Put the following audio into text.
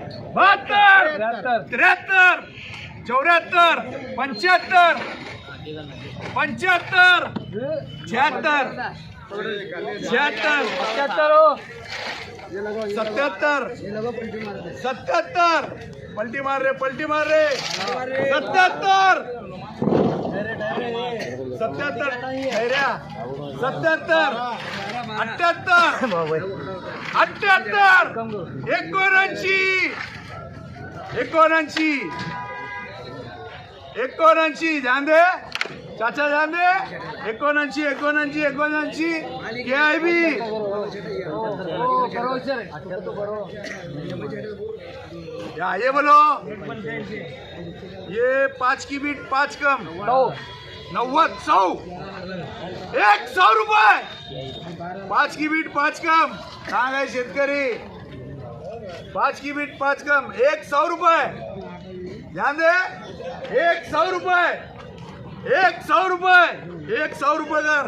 72 73 74 75 75 76 77 पलटी मार रे 77 धैर्या 77 78 79 ध्यान दे चाचा, ध्यान दे 79 KIB ये बोलो, ये 5 की बीट 5 कम 90 100 100 रुपये 5 की बीट 5 कम सांगाय शेतकरी 5 की बीट 5 कम 100 रुपये ध्यान दे 100 रुपये 100 रुपये कर